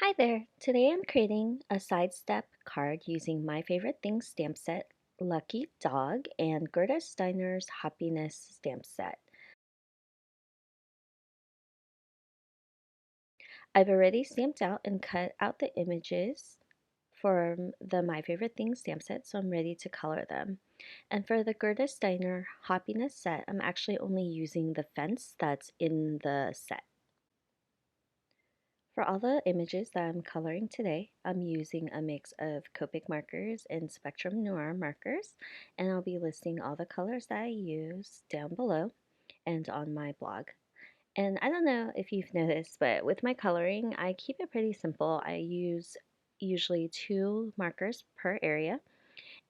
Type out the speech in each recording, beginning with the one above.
Hi there! Today I'm creating a sidestep card using my favorite things stamp set, Lucky Dog, and Gerda Steiner's Happiness stamp set. I've already stamped out and cut out the images from the My Favorite Things stamp set, so I'm ready to color them. And for the Gerda Steiner Happiness set, I'm actually only using the fence that's in the set. For all the images that I'm coloring today, I'm using a mix of Copic markers and Spectrum Noir markers, and I'll be listing all the colors that I use down below and on my blog. And I don't know if you've noticed, but with my coloring, I keep it pretty simple. I use usually 2 markers per area,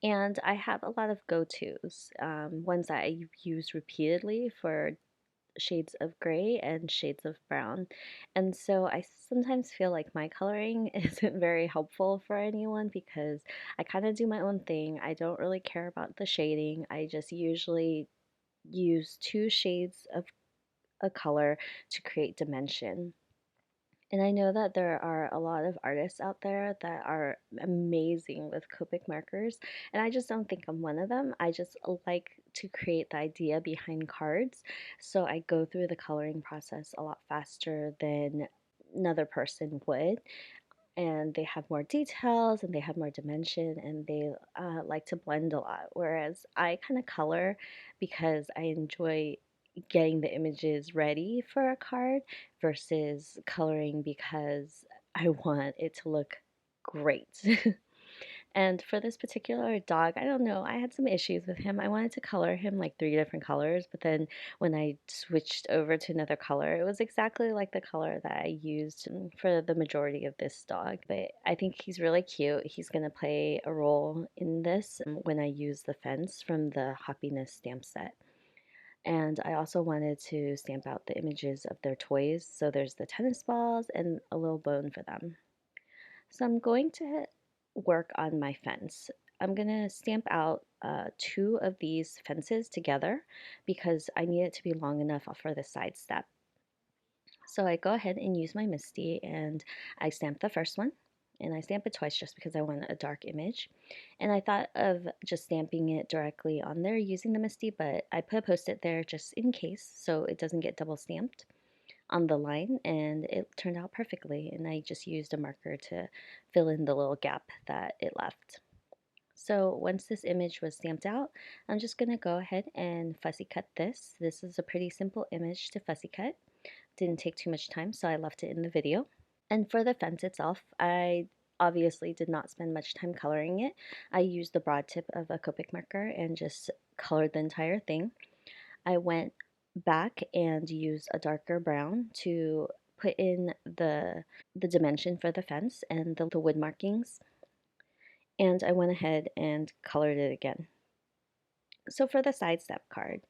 and I have a lot of go-tos, ones that I use repeatedly for shades of gray and shades of brown. And so I sometimes feel like my coloring isn't very helpful for anyone because I kind of do my own thing. I don't really care about the shading. I just usually use 2 shades of a color to create dimension. And I know that there are a lot of artists out there that are amazing with Copic markers, and I just don't think I'm one of them. I just like to create the idea behind cards, so I go through the coloring process a lot faster than another person would. And they have more details and they have more dimension and they like to blend a lot. Whereas I kind of color because I enjoy getting the images ready for a card versus coloring because I want it to look great. And for this particular dog, I don't know, I had some issues with him. I wanted to color him like 3 different colors, but then when I switched over to another color, it was exactly like the color that I used for the majority of this dog. But I think he's really cute. He's going to play a role in this when I use the fence from the Happiness stamp set. And I also wanted to stamp out the images of their toys. So there's the tennis balls and a little bone for them. So I'm going to work on my fence. I'm going to stamp out 2 of these fences together because I need it to be long enough for the side step. So I go ahead and use my Misty and I stamp the first one. And I stamp it twice just because I want a dark image. And I thought of just stamping it directly on there using the Misty, but I put a post-it there just in case so it doesn't get double stamped on the line, and it turned out perfectly, and I just used a marker to fill in the little gap that it left. So once this image was stamped out, I'm just going to go ahead and fussy cut this. This is a pretty simple image to fussy cut. Didn't take too much time, so I left it in the video. And for the fence itself, I obviously did not spend much time coloring it. I used the broad tip of a Copic marker and just colored the entire thing. I went back and used a darker brown to put in the dimension for the fence and the wood markings, and I went ahead and colored it again. So for the side step card,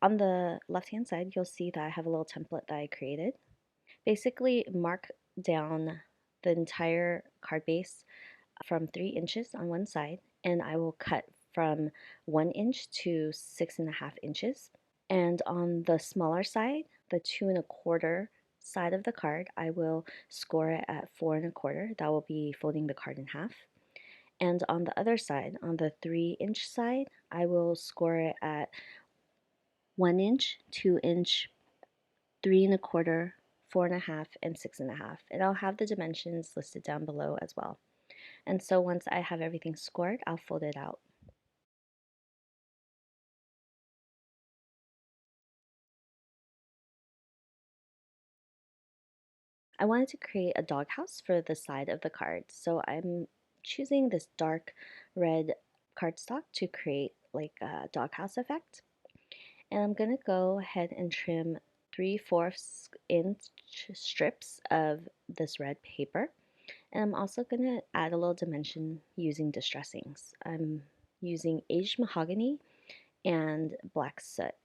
on the left hand side you'll see that I have a little template that I created. Basically mark down the entire card base from 3 inches on one side, and I will cut from 1 inch to 6.5 inches. And on the smaller side, the 2 1/4 side of the card, I will score it at 4 1/4. That will be folding the card in half. And on the other side, on the 3 inch side, I will score it at 1 inch, 2 inch, 3 1/4, 4.5, and 6.5. And I'll have the dimensions listed down below as well. And so once I have everything scored, I'll fold it out. I wanted to create a doghouse for the side of the card, so I'm choosing this dark red cardstock to create like a doghouse effect. And I'm gonna go ahead and trim 3/4 inch strips of this red paper. And I'm also gonna add a little dimension using distress inks. I'm using aged mahogany and black soot.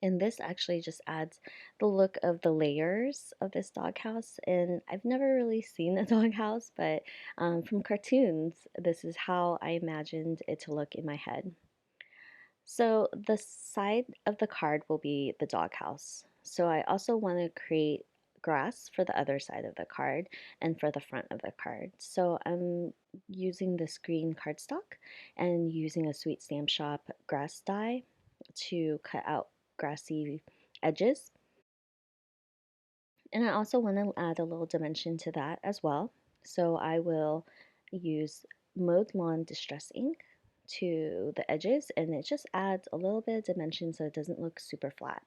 And this actually just adds the look of the layers of this doghouse. And I've never really seen a doghouse, but from cartoons, this is how I imagined it to look in my head. So the side of the card will be the doghouse. So I also want to create grass for the other side of the card and for the front of the card. So I'm using this green cardstock and using a Sweet Stamp Shop grass die to cut out grassy edges. And I also want to add a little dimension to that as well. So I will use Mowed Lawn Distress ink to the edges, and it just adds a little bit of dimension so it doesn't look super flat.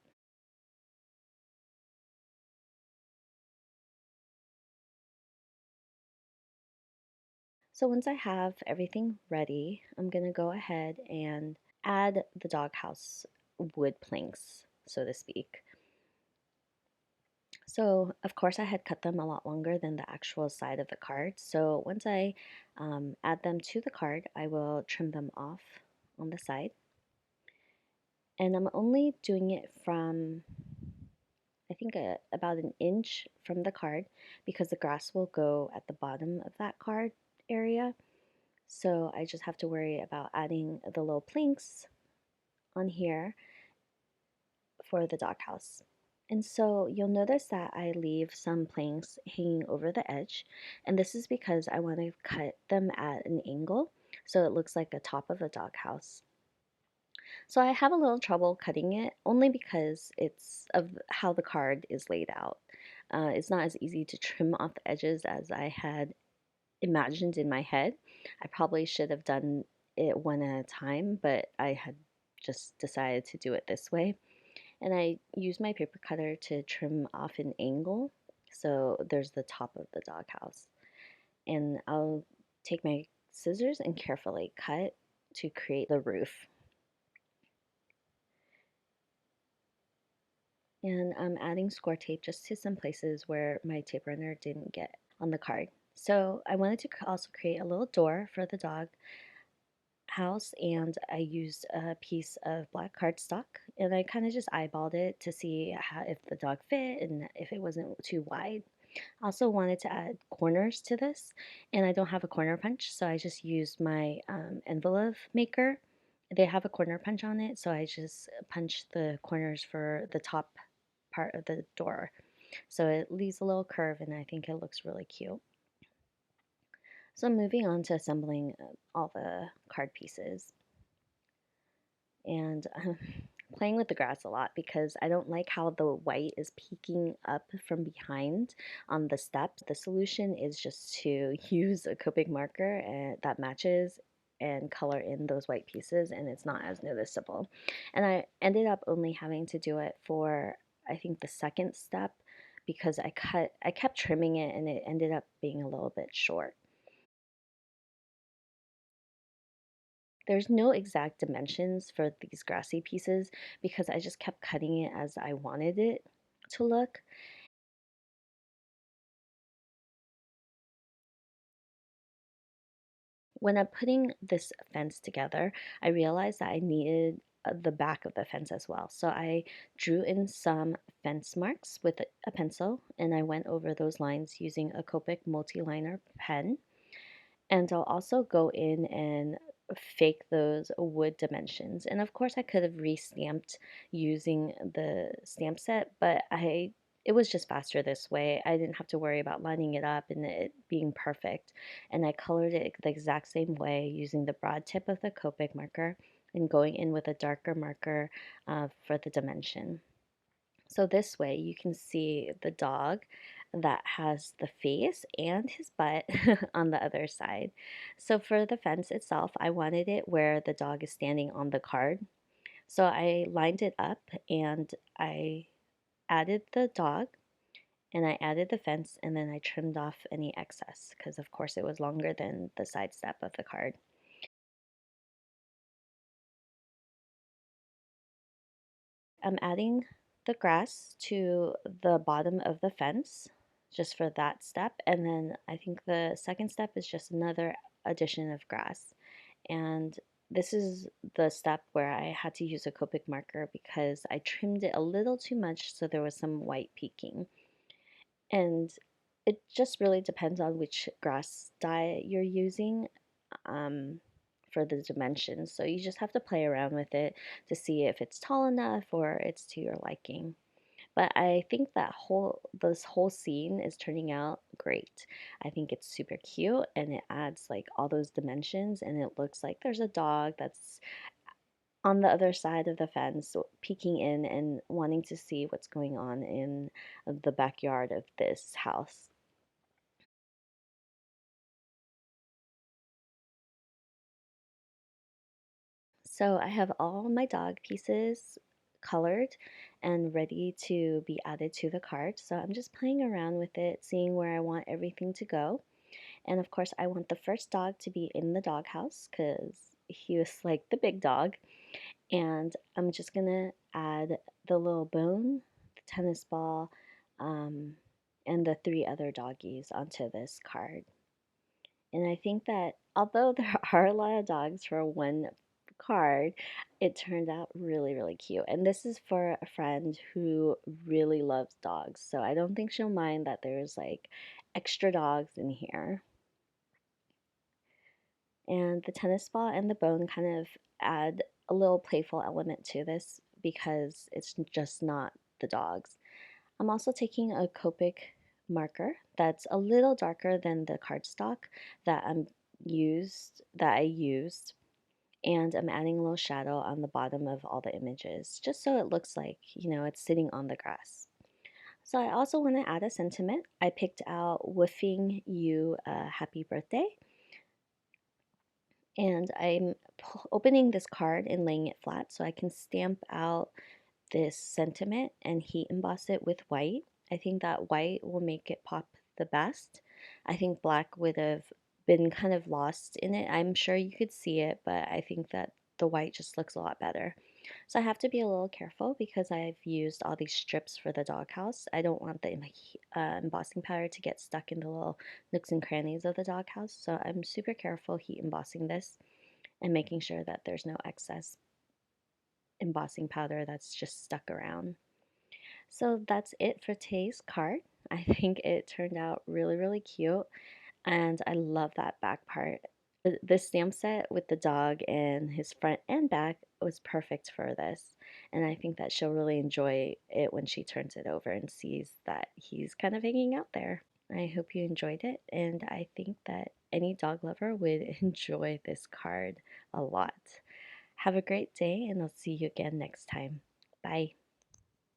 So once I have everything ready, I'm going to go ahead and add the doghouse wood planks, so to speak. So of course I had cut them a lot longer than the actual side of the card. So once I add them to the card, I will trim them off on the side. And I'm only doing it from, I think, about an inch from the card because the grass will go at the bottom of that card area. So I just have to worry about adding the little planks on here for the doghouse. And so you'll notice that I leave some planks hanging over the edge, and this is because I want to cut them at an angle so it looks like the top of a doghouse. So I have a little trouble cutting it only because it's of how the card is laid out. It's not as easy to trim off the edges as I had imagined in my head. I probably should have done it one at a time, but I had just decided to do it this way. And I use my paper cutter to trim off an angle so there's the top of the doghouse. And I'll take my scissors and carefully cut to create the roof. And I'm adding score tape just to some places where my tape runner didn't get on the card. So I wanted to also create a little door for the dog house, and I used a piece of black cardstock, and I kind of just eyeballed it to see if the dog fit and if it wasn't too wide. I also wanted to add corners to this, and I don't have a corner punch, so I just used my envelope maker. They have a corner punch on it, so I just punched the corners for the top part of the door. So it leaves a little curve, and I think it looks really cute. So moving on to assembling all the card pieces. And playing with the grass a lot because I don't like how the white is peeking up from behind on the steps. The solution is just to use a Copic marker that matches and color in those white pieces, and it's not as noticeable. And I ended up only having to do it for, I think, the second step because I kept trimming it and it ended up being a little bit short. There's no exact dimensions for these grassy pieces because I just kept cutting it as I wanted it to look. When I'm putting this fence together, I realized that I needed the back of the fence as well. So I drew in some fence marks with a pencil and I went over those lines using a Copic multi-liner pen. And I'll also go in and fake those wood dimensions. And of course I could have re-stamped using the stamp set, but it was just faster this way. I didn't have to worry about lining it up and it being perfect. And I colored it the exact same way using the broad tip of the Copic marker and going in with a darker marker for the dimension. So this way you can see the dog that has the face and his butt on the other side. So for the fence itself, I wanted it where the dog is standing on the card. So I lined it up and I added the dog and I added the fence and then I trimmed off any excess because of course it was longer than the side step of the card. I'm adding the grass to the bottom of the fence just for that step. And then I think the second step is just another addition of grass. And this is the step where I had to use a Copic marker because I trimmed it a little too much so there was some white peeking. And it just really depends on which grass dye you're using. Um, for the dimensions. So you just have to play around with it to see if it's tall enough or it's to your liking. But I think that this whole scene is turning out great. I think it's super cute and it adds like all those dimensions and it looks like there's a dog that's on the other side of the fence peeking in and wanting to see what's going on in the backyard of this house. So I have all my dog pieces colored and ready to be added to the card. So I'm just playing around with it, seeing where I want everything to go. And of course, I want the first dog to be in the doghouse because he was like the big dog. And I'm just gonna add the little bone, the tennis ball, um, and the three other doggies onto this card. And I think that although there are a lot of dogs for one card, it turned out really, really cute. And this is for a friend who really loves dogs. So I don't think she'll mind that there's like extra dogs in here. And the tennis ball and the bone kind of add a little playful element to this because it's just not the dogs. I'm also taking a Copic marker that's a little darker than the cardstock that I used, and I'm adding a little shadow on the bottom of all the images just so it looks like, it's sitting on the grass. So I also want to add a sentiment. I picked out wishing you a happy birthday, and I'm opening this card and laying it flat so I can stamp out this sentiment and heat emboss it with white. I think that white will make it pop the best. I think black would have been kind of lost in it. I'm sure you could see it, but I think that the white just looks a lot better. So I have to be a little careful because I've used all these strips for the doghouse. I don't want the embossing powder to get stuck in the little nooks and crannies of the doghouse. So I'm super careful heat embossing this and making sure that there's no excess embossing powder that's just stuck around. So that's it for today's card. I think it turned out really, really cute, and I love that back part. The stamp set with the dog and his front and back was perfect for this, and I think that she'll really enjoy it when she turns it over and sees that he's kind of hanging out there. I hope you enjoyed it, and I think that any dog lover would enjoy this card a lot. Have a great day, and I'll see you again next time. Bye.